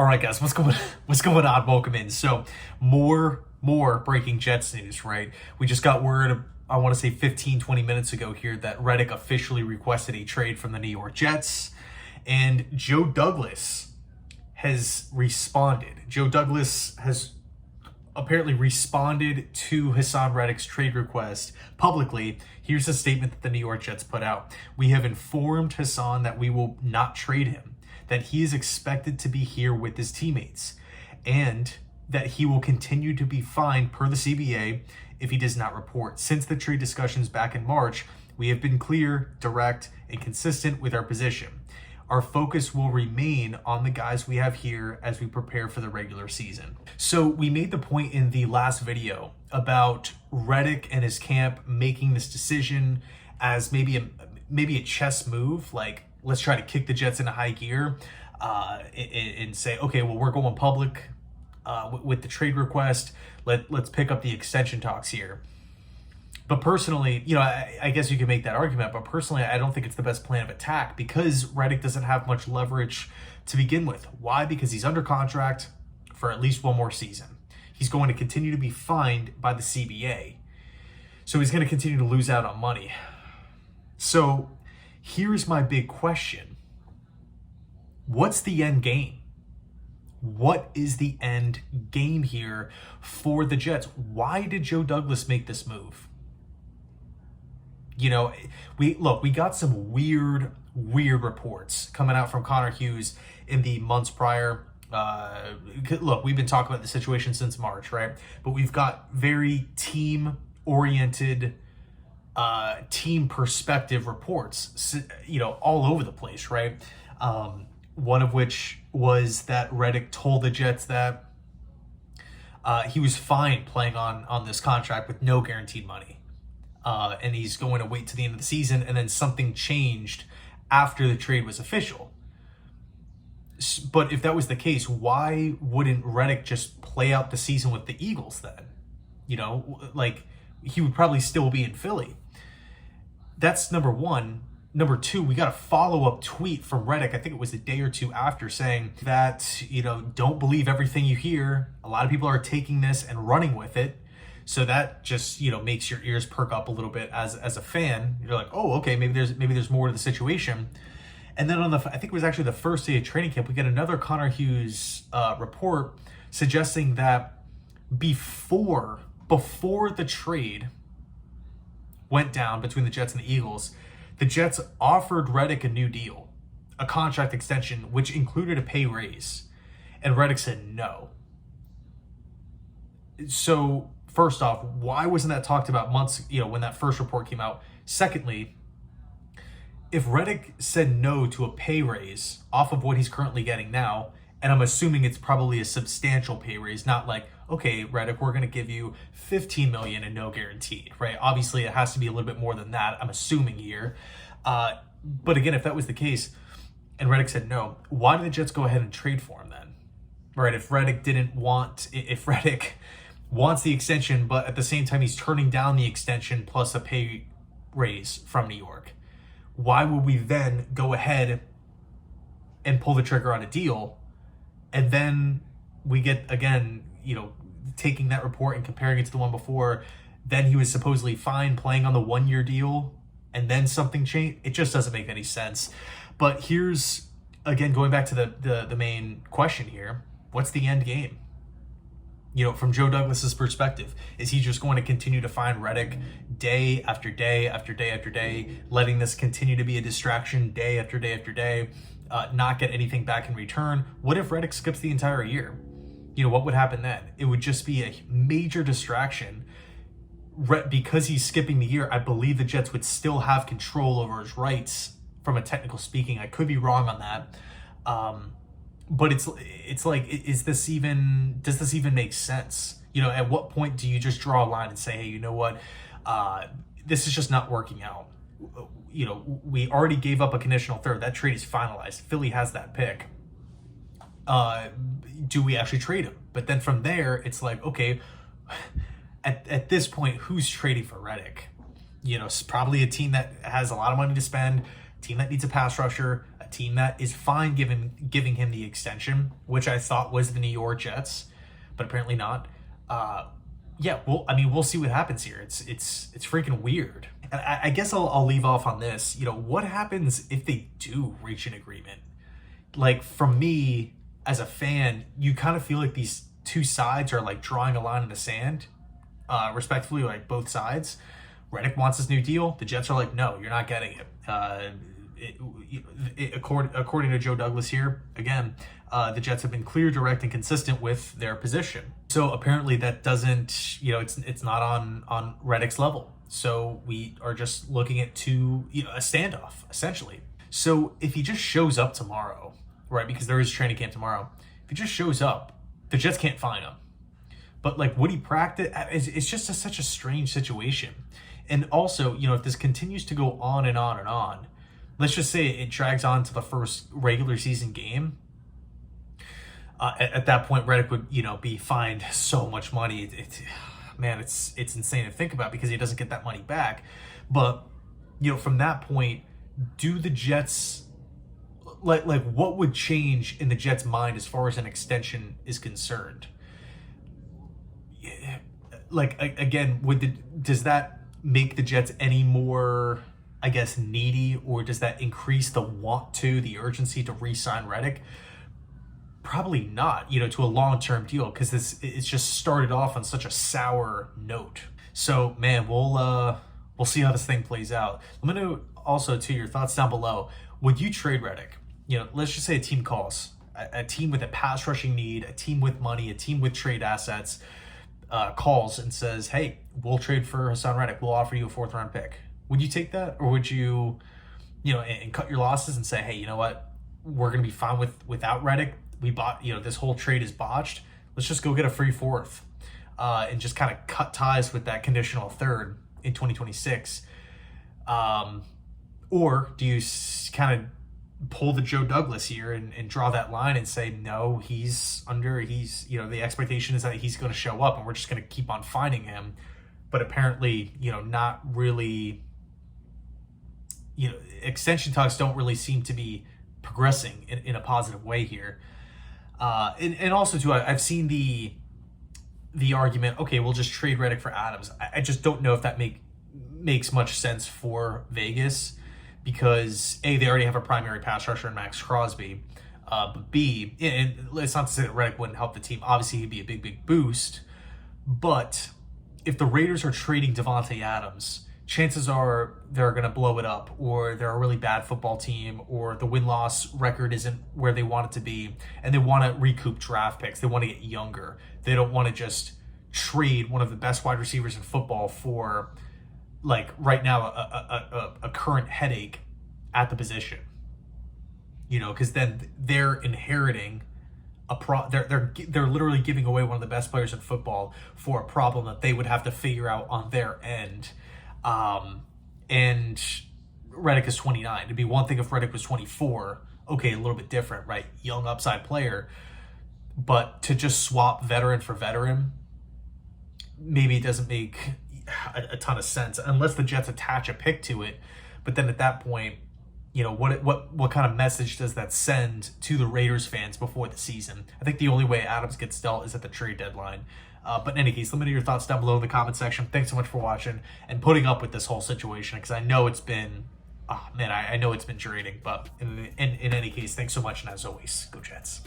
All right, guys, what's going on? Welcome in. So, more breaking Jets news, right? We just got word, I want to say 15, 20 minutes ago here, that Reddick officially requested a trade from the New York Jets, and Joe Douglas has responded. Joe Douglas has apparently responded to Haason Reddick's trade request publicly. Here's a statement that the New York Jets put out. We have informed Haason that we will not trade him, that he is expected to be here with his teammates, and that he will continue to be fined per the CBA if he does not report. Since the trade discussions back in March, we have been clear, direct, and consistent with our position. Our focus will remain on the guys we have here as we prepare for the regular season. So we made the point in the last video about Reddick and his camp making this decision as maybe a chess move, like let's try to kick the Jets into high gear and say, okay, well, we're going public with the trade request. Let's pick up the extension talks here. But personally, I guess you can make that argument, but personally, I don't think it's the best plan of attack because Reddick doesn't have much leverage to begin with. Why? Because he's under contract for at least one more season. He's going to continue to be fined by the CBA. So he's going to continue to lose out on money. So here's my big question. What's the end game? What is the end game here for the Jets? Why did Joe Douglas make this move? We got some weird reports coming out from Connor Hughes in the months prior. We've been talking about the situation since March, right? But we've got very team-oriented, team perspective reports, all over the place, right? One of which was that Reddick told the Jets that he was fine playing on this contract with no guaranteed money. And he's going to wait to the end of the season, and then something changed after the trade was official. But if that was the case, why wouldn't Reddick just play out the season with the Eagles then? He would probably still be in Philly. That's number one. Number two, we got a follow-up tweet from Reddick, I think it was a day or two after, saying that, don't believe everything you hear. A lot of people are taking this and running with it. So that just, makes your ears perk up a little bit as a fan. You're like, oh, okay, maybe there's more to the situation. And then I think it was actually the first day of training camp, we get another Connor Hughes report suggesting that before the trade went down between the Jets and the Eagles, the Jets offered Reddick a new deal, a contract extension, which included a pay raise. And Reddick said no. So first off, why wasn't that talked about months, when that first report came out? Secondly, if Reddick said no to a pay raise off of what he's currently getting now, and I'm assuming it's probably a substantial pay raise, not like, okay, Reddick, we're going to give you $15 million and no guaranteed, right? Obviously, it has to be a little bit more than that, I'm assuming here. But again, if that was the case, and Reddick said no, why did the Jets go ahead and trade for him then? Right? If Reddick wants the extension, but at the same time he's turning down the extension plus a pay raise from New York, why would we then go ahead and pull the trigger on a deal? And then we get, again, taking that report and comparing it to the one before, then he was supposedly fine playing on the 1-year deal, and then something changed. It just doesn't make any sense. But here's, again, going back to the main question here, what's the end game? From Joe Douglas's perspective, is he just going to continue to find Reddick day after day after day after day, letting this continue to be a distraction day after day after day, not get anything back in return? What if Reddick skips the entire year? What would happen then? It would just be a major distraction. Because he's skipping the year, I believe the Jets would still have control over his rights from a technical speaking. I could be wrong on that. But it's like, does this even make sense? At what point do you just draw a line and say, hey, you know what? This is just not working out. We already gave up a conditional third. That trade is finalized. Philly has that pick. Do we actually trade him? But then from there, it's like, okay, at this point, who's trading for Reddick? It's probably a team that has a lot of money to spend, a team that needs a pass rusher, a that team that is fine giving him the extension, which I thought was the New York Jets, but apparently not. Yeah, well, I mean, we'll see what happens here. It's freaking weird. And I guess I'll leave off on this. You know, what happens if they do reach an agreement? Like, from me as a fan, you kind of feel like these two sides are like drawing a line in the sand, respectively, like both sides. Reddick wants this new deal. The Jets are like, no, you're not getting it. According to Joe Douglas here, again, the Jets have been clear, direct, and consistent with their position. So apparently that doesn't, it's not on Reddick's level. So we are just looking at a standoff, essentially. So if he just shows up tomorrow, right, because there is training camp tomorrow, if he just shows up, the Jets can't find him. But like, would he practice? It's just such a strange situation. And also, if this continues to go on and on and on, let's just say it drags on to the first regular season game. At that point, Reddick would, be fined so much money. It's insane to think about because he doesn't get that money back. But, from that point, do the Jets, like what would change in the Jets' mind as far as an extension is concerned? Like, again, does that make the Jets any more, I guess, needy, or does that increase the urgency to re-sign Reddick? Probably not, to a long-term deal, because it's just started off on such a sour note. So, man, we'll see how this thing plays out. Let me know also, too, your thoughts down below. Would you trade Reddick? Let's just say a team calls, a team with a pass rushing need, a team with money, a team with trade assets, calls and says, hey, we'll trade for Haason Reddick. We'll offer you a 4th round pick. Would you take that? Or would you, and cut your losses and say, hey, you know what? We're going to be fine without Reddick. We bought, this whole trade is botched. Let's just go get a free 4th and just kind of cut ties with that conditional 3rd in 2026. Or do you kind of pull the Joe Douglas here and draw that line and say, no, the expectation is that he's going to show up and we're just going to keep on finding him. But apparently, not really, extension talks don't really seem to be progressing in a positive way here. And also too, I've seen the argument, okay, we'll just trade Reddick for Adams. I just don't know if that makes much sense for Vegas, because A, they already have a primary pass rusher in Max Crosby, but B, and it's not to say that Reddick wouldn't help the team. Obviously, he'd be a big boost, but if the Raiders are trading Devontae Adams, chances are they're going to blow it up, or they're a really bad football team, or the win-loss record isn't where they want it to be, and they want to recoup draft picks. They want to get younger. They don't want to just trade one of the best wide receivers in football for, like, right now, a current headache at the position. Because then they're inheriting they're literally giving away one of the best players in football for a problem that they would have to figure out on their end. And Reddick is 29. It'd be one thing if Reddick was 24. Okay, a little bit different, right? Young upside player. But to just swap veteran for veteran, maybe it doesn't make a ton of sense unless the Jets attach a pick to it. But then at that point, what kind of message does that send to the Raiders fans before the season? I think the only way Adams gets dealt is at the trade deadline. But in any case, let me know your thoughts down below in the comment section. Thanks so much for watching and putting up with this whole situation, because I know it's been, I know it's been draining. But in any case, thanks so much, and as always, go Jets.